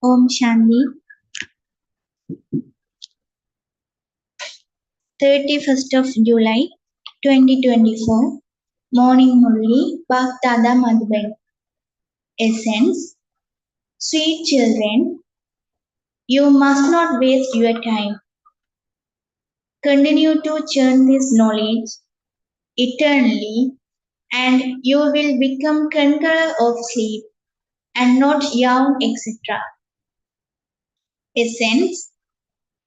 Om Shanti. 31st of July 2024. Morning Murli, Bhaktada Madhuban. Essence. Sweet children, you must not waste your time. Continue to churn this knowledge eternally, and you will become conqueror of sleep and not yawn, etc. Essence.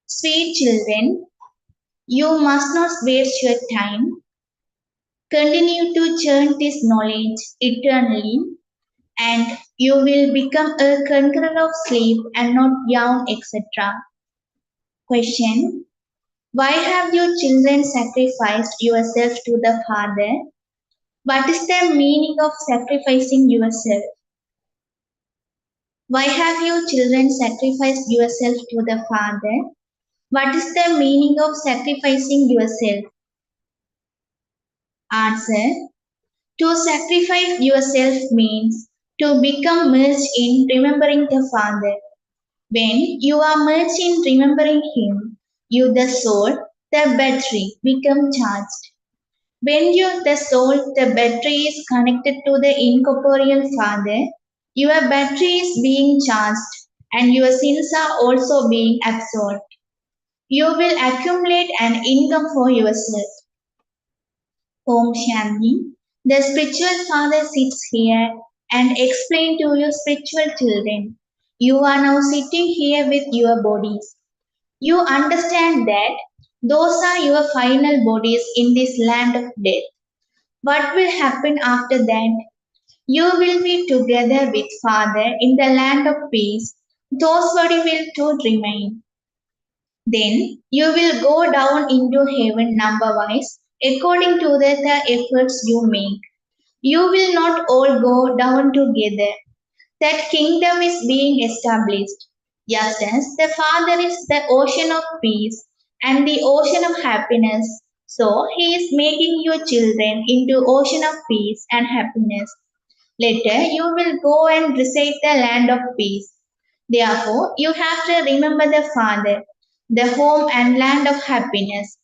Sweet children, you must not waste your time. Continue to churn this knowledge eternally, and you will become a conqueror of sleep and not yawn, etc. Question. Why have you children sacrificed yourself to the Father? What is the meaning of sacrificing yourself? Why have you children sacrificed yourself to the Father? What is the meaning of sacrificing yourself? Answer. To sacrifice yourself means to become merged in remembering the Father. When you are merged in remembering Him, you, the soul, the battery, become charged. When you, the soul, the battery is connected to the incorporeal Father, your battery is being charged and your sins are also being absorbed. You will accumulate an income for yourself. Om Shanti. The spiritual father sits here and explains to you spiritual children. You are now sitting here with your bodies. You understand that those are your final bodies in this land of death. What will happen after that? You will be together with Father in the land of peace. Those bodies will too remain. Then you will go down into heaven number-wise according to the efforts you make. You will not all go down together. That kingdom is being established. Just as the Father is the ocean of peace and the ocean of happiness, So he is making your children into ocean of peace and happiness. Later you will go and recite the land of peace. Therefore, you have to remember the Father, the home and land of happiness.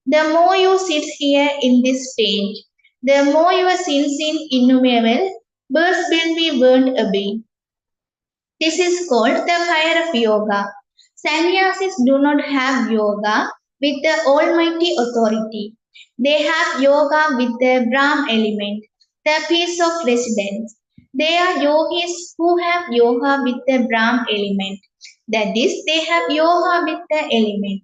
The more you sit here in this stage, the more your sins in innumerable birds will be burned away. This is called the fire of yoga. Sannyasis do not have yoga with the almighty authority. They have yoga with the Brahm element, the peace of residence. They are yogis who have yoga with the Brahm element. That is, they have yoga with the element.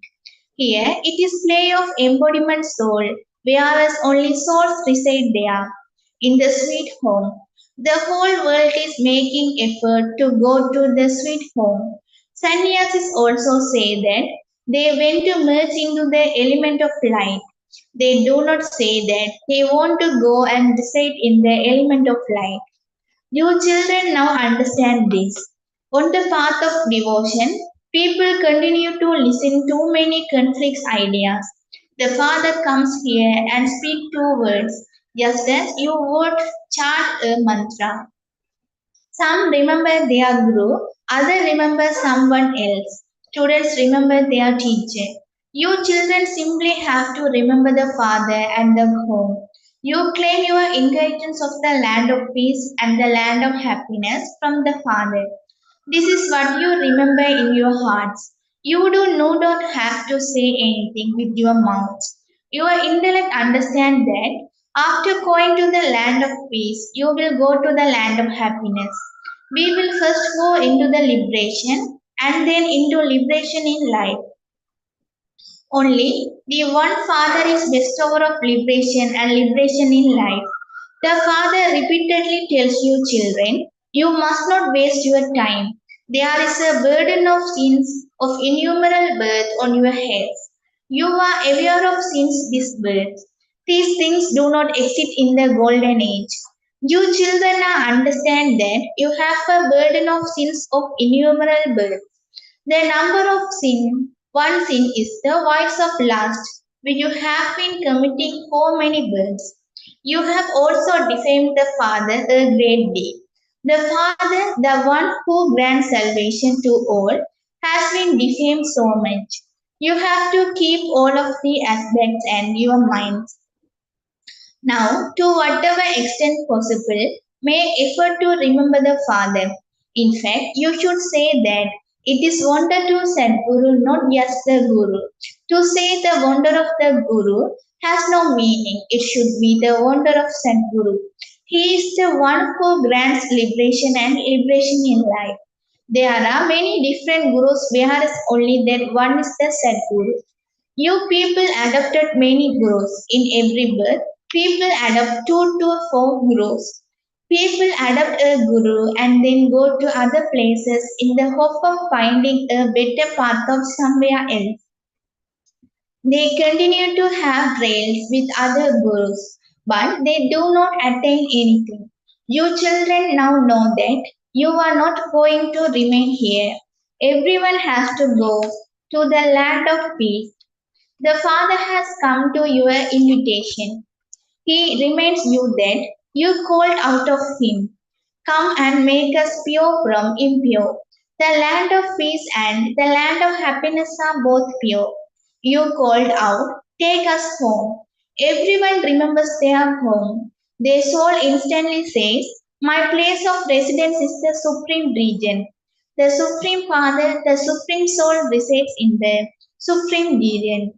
Here it is play of embodiment soul, whereas only souls reside there. In the sweet home, the whole world is making effort to go to the sweet home. Sannyasis also say that they went to merge into the element of light. They do not say that they want to go and reside in the element of light. You children now understand this. On the path of devotion, people continue to listen to many conflicts ideas. The Father comes here and speak two words, just as you would chant a mantra. Some remember their guru, others remember someone else. Students remember their teacher. You children simply have to remember the Father and the home. You claim your inheritance of the land of peace and the land of happiness from the Father. This is what you remember in your hearts. You do no doubt have to say anything with your mouths. Your intellect understands that after going to the land of peace, you will go to the land of happiness. We will first go into the liberation and then into liberation in life. Only the one Father is bestower of liberation and liberation in life. The Father repeatedly tells you, children, you must not waste your time. There is a burden of sins of innumerable birth on your heads. You are aware of sins this birth. These things do not exist in the golden age. You children now understand that you have a burden of sins of innumerable birth. The number of one sin is the vice of lust, which you have been committing for many births. You have also defamed the Father a great deal. The Father, the one who grants salvation to all, has been defamed so much. You have to keep all of the aspects and your minds. Now, to whatever extent possible, make effort to remember the Father. In fact, you should say that it is wonder to Sadguru, not just the Guru. To say the wonder of the Guru has no meaning. It should be the wonder of Sadguru. He is the one who grants liberation and liberation in life. There are many different gurus, whereas only that one is the Sadguru. You people adopted many gurus. In every birth, people adopt two to four gurus. People adopt a guru and then go to other places in the hope of finding a better path of somewhere else. They continue to have trails with other gurus, but they do not attain anything. You children now know that you are not going to remain here. Everyone has to go to the land of peace. The Father has come to your invitation. He reminds you that you called out of Him. Come and make us pure from impure. The land of peace and the land of happiness are both pure. You called out, take us home. Everyone remembers their home. Their soul instantly says, my place of residence is the supreme region. The supreme Father, the supreme soul resides in the supreme region.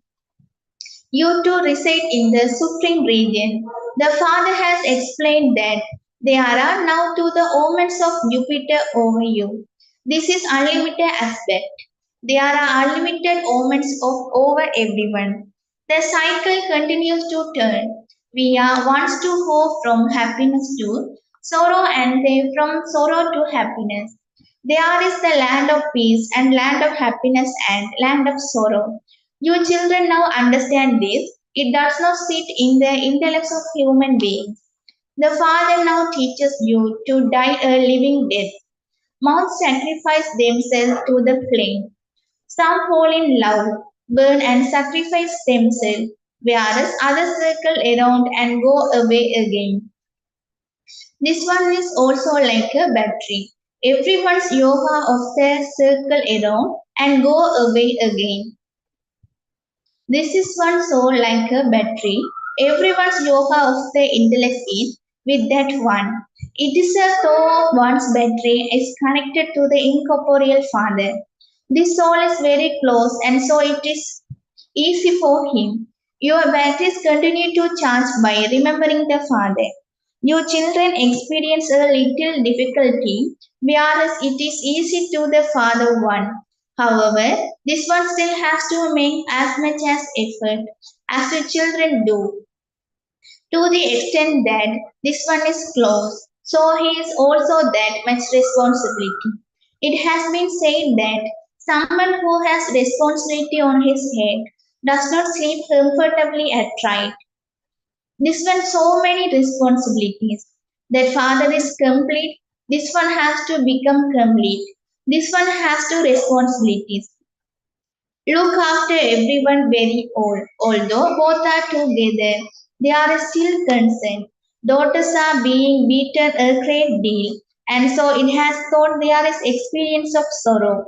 You too reside in the supreme region. The Father has explained that there are now to the omens of Jupiter over you. This is unlimited aspect. There are unlimited omens of over everyone. The cycle continues to turn. We are wants to go from happiness to sorrow and then from sorrow to happiness. There is the land of peace and land of happiness and land of sorrow. You children now understand this. It does not sit in the intellects of human beings. The Father now teaches you to die a living death. Moths sacrifice themselves to the flame. Some fall in love, burn and sacrifice themselves. whereas others circle around and go away again. This one is also like a battery. Everyone's yoga of their circle around and go away again. This is one so like a battery. Everyone's yoga of the intellect is with that one. It is a though one's battery is connected to the incorporeal father. This soul is very close and so it is easy for him. Your batteries continue to charge by remembering the father. Your children experience a little difficulty, whereas it is easy to the father one. However, this one still has to make as much as effort as the children do, to the extent that this one is close, so he is also that much responsibility. It has been said that someone who has responsibility on his head does not sleep comfortably at night. This one so many responsibilities. That father is complete. This one has to become complete. This one has to responsibilities. Look after everyone very old. Although both are together, they are still concerned. Daughters are being beaten a great deal, and so it has thought there is experience of sorrow.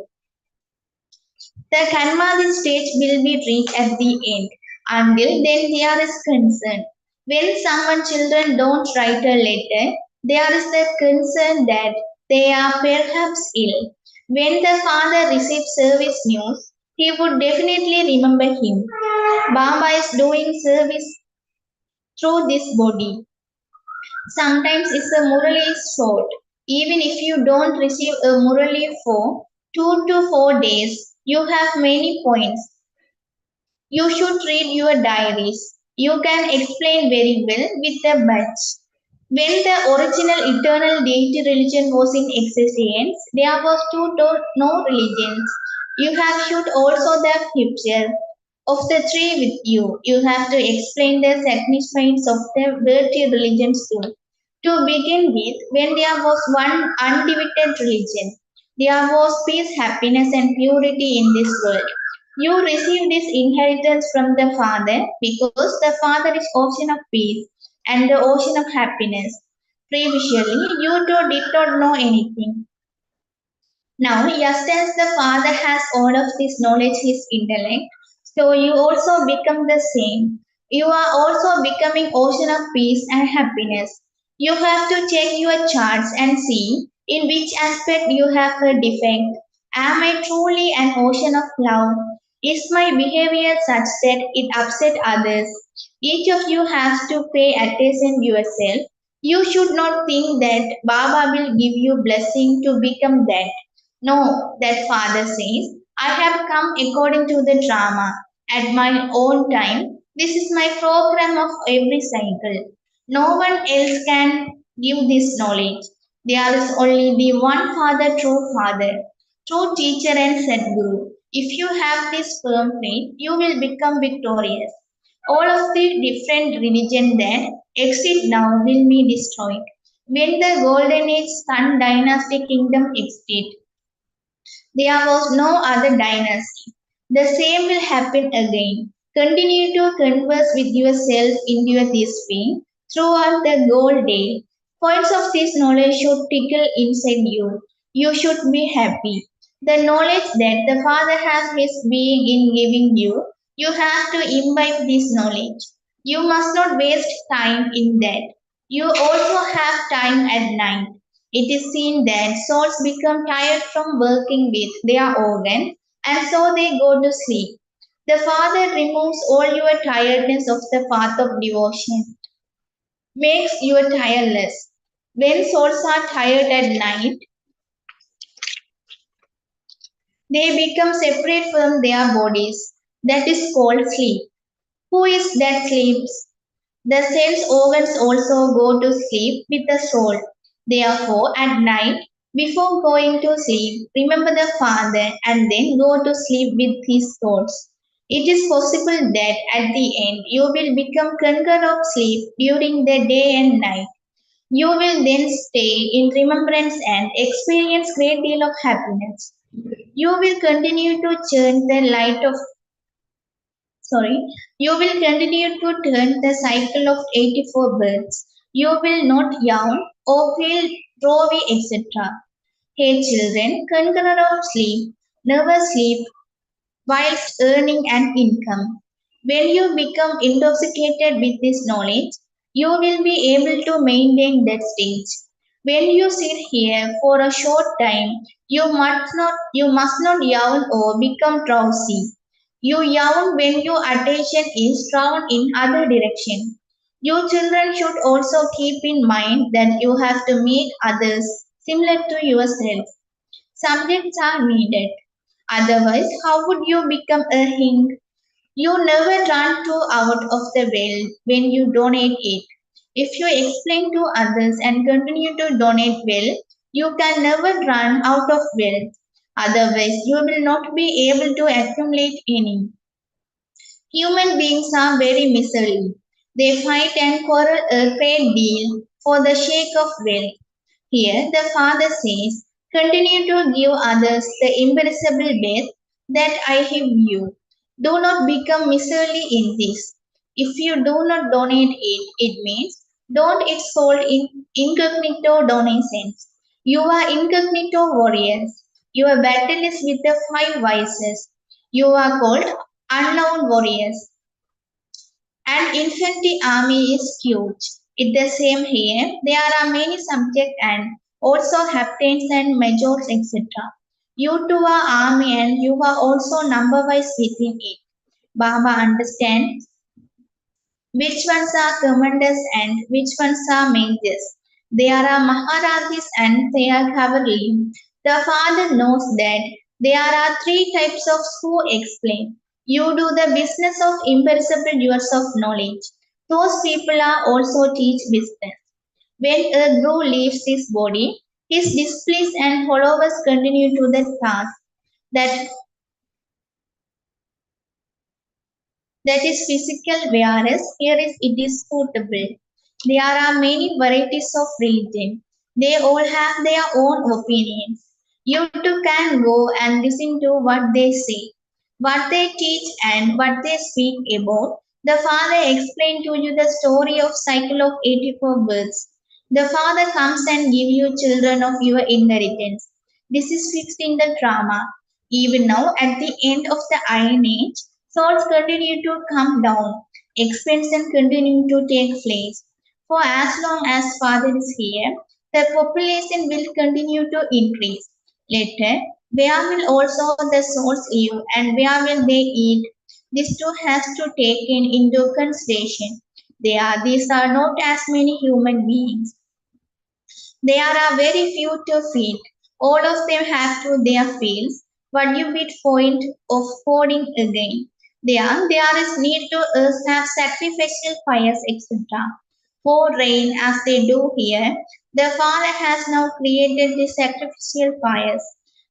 The Kanmadi stage will be reached at the end. Until then, there is concern. When someone children don't write a letter, there is the concern that they are perhaps ill. When the father receives service news, he would definitely remember him. Baba is doing service through this body. Sometimes it's a Murli is short. Even if you don't receive a Murali for 2 to 4 days, you have many points. You should read your diaries. You can explain very well with the batch. When the original eternal deity religion was in existence, there was no religions. You have should also the picture of the tree with you. You have to explain the significance of the dirty religions too. To begin with, when there was one undivided religion, there was peace, happiness, and purity in this world. You receive this inheritance from the Father because the Father is ocean of peace and the ocean of happiness. Previously, you two did not know anything. Now, just as the Father has all of this knowledge, his intellect, so you also become the same. You are also becoming ocean of peace and happiness. You have to check your charts and see in which aspect you have a defect. Am I truly an ocean of love? Is my behavior such that it upset others? Each of you has to pay attention yourself. You should not think that Baba will give you blessing to become that. No, that father says, I have come according to the drama at my own time. This is my program of every cycle. No one else can give this knowledge. There is only the one father, true teacher and Sadguru. If you have this firm faith, you will become victorious. All of the different religion that exist now will be destroyed. When the golden age Sun dynasty kingdom existed, there was no other dynasty. The same will happen again. Continue to converse with yourself in this way throughout the whole day. Points of this knowledge should tickle inside you. You should be happy. The knowledge that the Father has His being in giving you, you have to imbibe this knowledge. You must not waste time in that. You also have time at night. It is seen that souls become tired from working with their organ and so they go to sleep. The Father removes all your tiredness of the path of devotion, makes you tireless. When souls are tired at night, they become separate from their bodies. That is called sleep. Who is that sleeps? The sense organs also go to sleep with the soul. Therefore, at night, before going to sleep, remember the Father and then go to sleep with his thoughts. It is possible that at the end you will become conqueror of sleep during the day and night. You will then stay in remembrance and experience great deal of happiness. You will continue to churn the light of sorry, you will continue to turn the cycle of 84 births. You will not yawn or feel throwy, etc. Hey children, conqueror of sleep, never sleep whilst earning an income. When you become intoxicated with this knowledge, you will be able to maintain that stage. When you sit here for a short time, you must not yawn or become drowsy. You yawn when your attention is drawn in other direction. You children should also keep in mind that you have to make others similar to yourself. Subjects are needed. Otherwise, how would you become a hink? You never run too out of the well when you donate it. If you explain to others and continue to donate well, you can never run out of wealth. Otherwise, you will not be able to accumulate any. Human beings are very miserly. They fight and quarrel a great deal for the sake of wealth. Here the Father says, continue to give others the imperishable death that I give you. Do not become miserly in this. If you do not donate it, it means don't it's called in incognito donations. You are incognito warriors. Your battle is with the five vices. You are called unknown warriors. An infantry army is huge. It's the same here. There are many subjects and also captains and majors, etc. You two are army and you are also number wise within it. Baba understands which ones are commanders and which ones are majors. There are Maharajas and they are cavalry. The father knows that there are three types of who explain. You do the business of imperishable years of knowledge. Those people are also teach business. When a guru leaves his body, his disciples and followers continue to the task that that is physical, whereas here is it is suitable. There are many varieties of religion. They all have their own opinions. You too can go and listen to what they say, what they teach and what they speak about. The Father explained to you the story of cycle of 84 births. The Father comes and give you children of your inheritance. This is fixed in the drama. Even now, at the end of the Iron Age, souls continue to come down, expansion continue to take place. For as long as Father is here, the population will continue to increase. Later, where will also the souls live and where will they eat? This too has to take into consideration. These are not as many human beings. There are very few to feed. All of them have to their fields. What you bit point of coding again. There is need to have sacrificial fires, etc. For rain, as they do here, the Father has now created the sacrificial fires.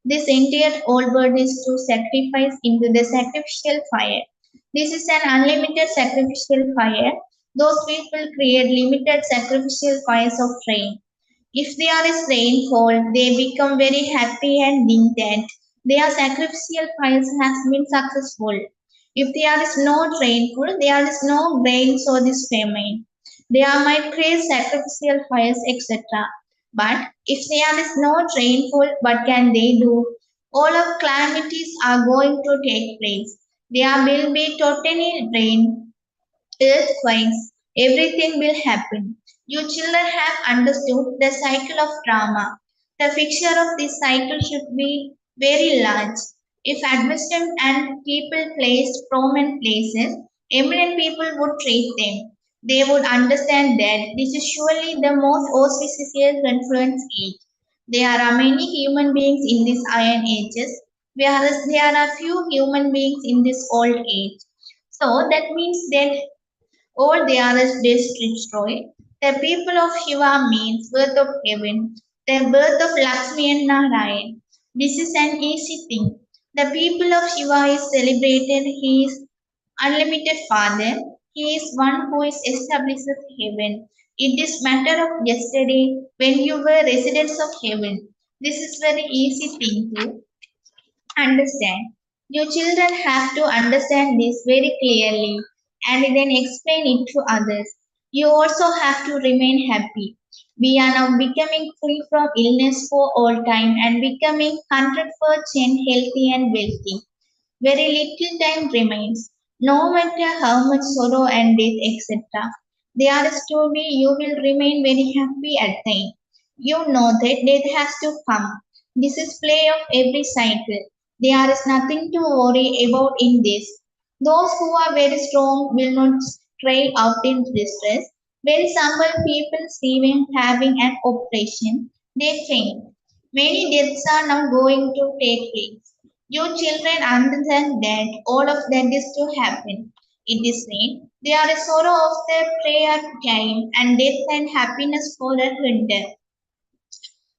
This entire old world is to sacrifice into the sacrificial fire. This is an unlimited sacrificial fire. Those people create limited sacrificial fires of rain. If there is rainfall, they become very happy and think that their sacrificial fires has been successful. If there is no rainfall, there is no rain, so this famine. They might create sacrificial fires, etc. But if there is no rainfall, what can they do? All of calamities are going to take place. There will be totally rain, earthquakes, everything will happen. You children have understood the cycle of drama. The fixture of this cycle should be very large. If advanced and people placed prominent places, eminent people would treat them. They would understand that this is surely the most auspicious influence age. There are many human beings in these iron ages, whereas there are few human beings in this old age. So that means that all the others destroy. The people of Shiva means birth of heaven, the birth of Lakshmi and Narayan. This is an easy thing. The people of Shiva is celebrated. He is unlimited Father. He is one who is established heaven. It is matter of yesterday when you were residents of heaven. This is very easy thing to understand. Your children have to understand this very clearly and then explain it to others. You also have to remain happy. We are now becoming free from illness for all time and becoming 100% healthy and wealthy. Very little time remains, no matter how much sorrow and death, etc. There is to be, you will remain very happy at the end. You know that death has to come. This is play of every cycle. There is nothing to worry about in this. Those who are very strong will not stray out in distress. When some people see them having an operation, they faint. Many deaths are now going to take place. You children understand that all of that is to happen. It is said, they are a sorrow of the prayer time and death and happiness for the hunter.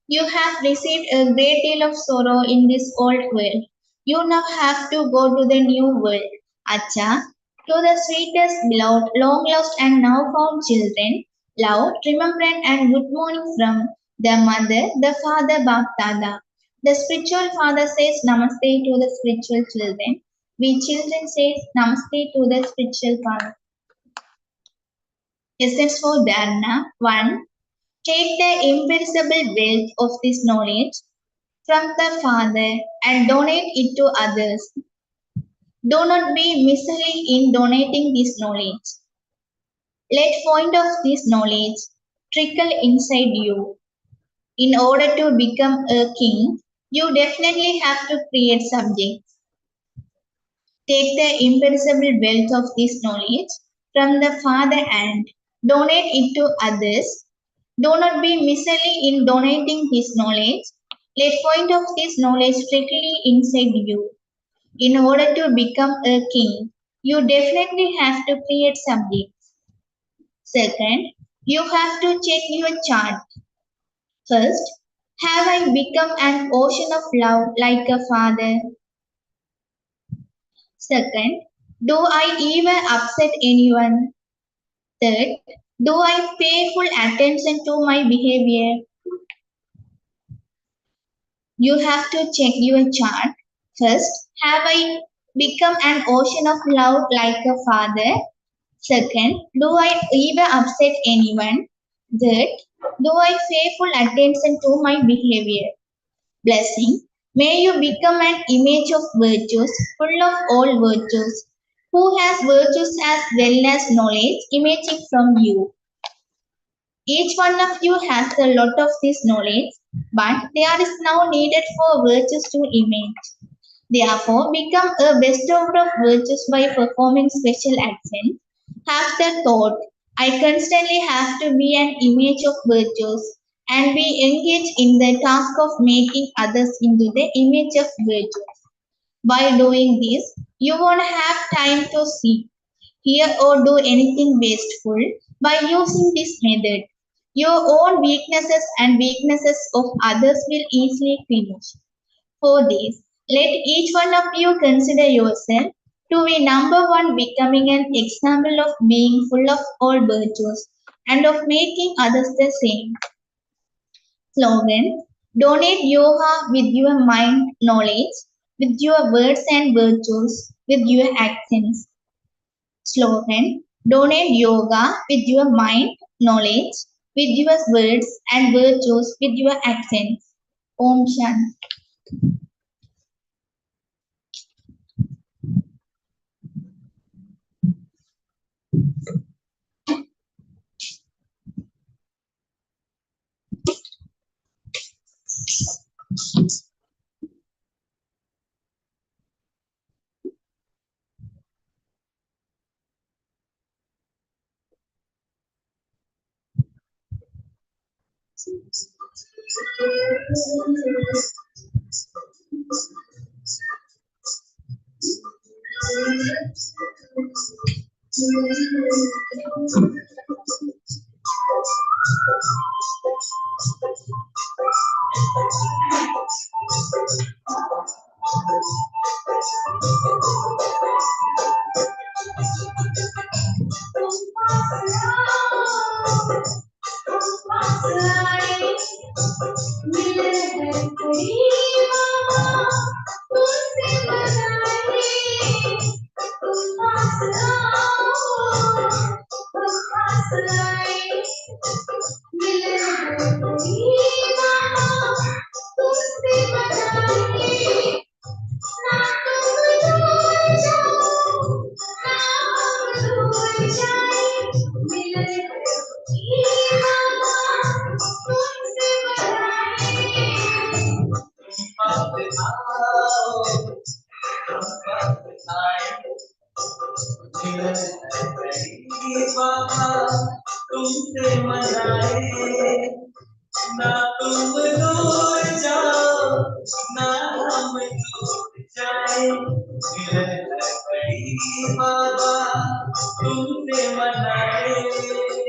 You have received a great deal of sorrow in this old world. You now have to go to the new world. Acha, to the sweetest, beloved, long lost and now found children, love, remembrance and good morning from the mother, the father, Baptada. The spiritual father says namaste to the spiritual children. We children say namaste to the spiritual father. Essence for Dharna 1. Take the imperishable wealth of this knowledge from the Father and donate it to others. Do not be miserly in donating this knowledge. Let point of this knowledge trickle inside you. In order to become a king, you definitely have to create subjects. Take the imperishable wealth of this knowledge from the Father and donate it to others. Do not be miserly in donating this knowledge. Let point of this knowledge strictly inside you. In order to become a king, you definitely have to create subjects. Second, you have to check your chart. First, have I become an ocean of love like a father? Second, do I ever upset anyone? Third, do I pay full attention to my behavior? You have to check your chart. First, have I become an ocean of love like a father? Second, do I ever upset anyone? Third, do I pay full attention to my behavior? Blessing. May you become an image of virtues, full of all virtues. Who has virtues as well as knowledge emerging from you? Each one of you has a lot of this knowledge, but there is now needed for virtues to image. Therefore, become a bestower of virtues by performing special actions. Have the thought, I constantly have to be an image of virtues and be engaged in the task of making others into the image of virtues. By doing this, you won't have time to see, hear, or do anything wasteful by using this method. Your own weaknesses and weaknesses of others will easily finish. For this, let each one of you consider yourself to be number one, becoming an example of being full of all virtues and of making others the same. Slogan. Donate yoga with your mind knowledge, with your words and virtues, with your actions. Slogan. Donate yoga with your mind knowledge, with your words and virtues, with your actions. Om Shanti. बाबा तुमसे मनाए ना तुम दूर जाओ ना हम दूर जाए मिलन है बड़ी बाबा तुमसे मनाए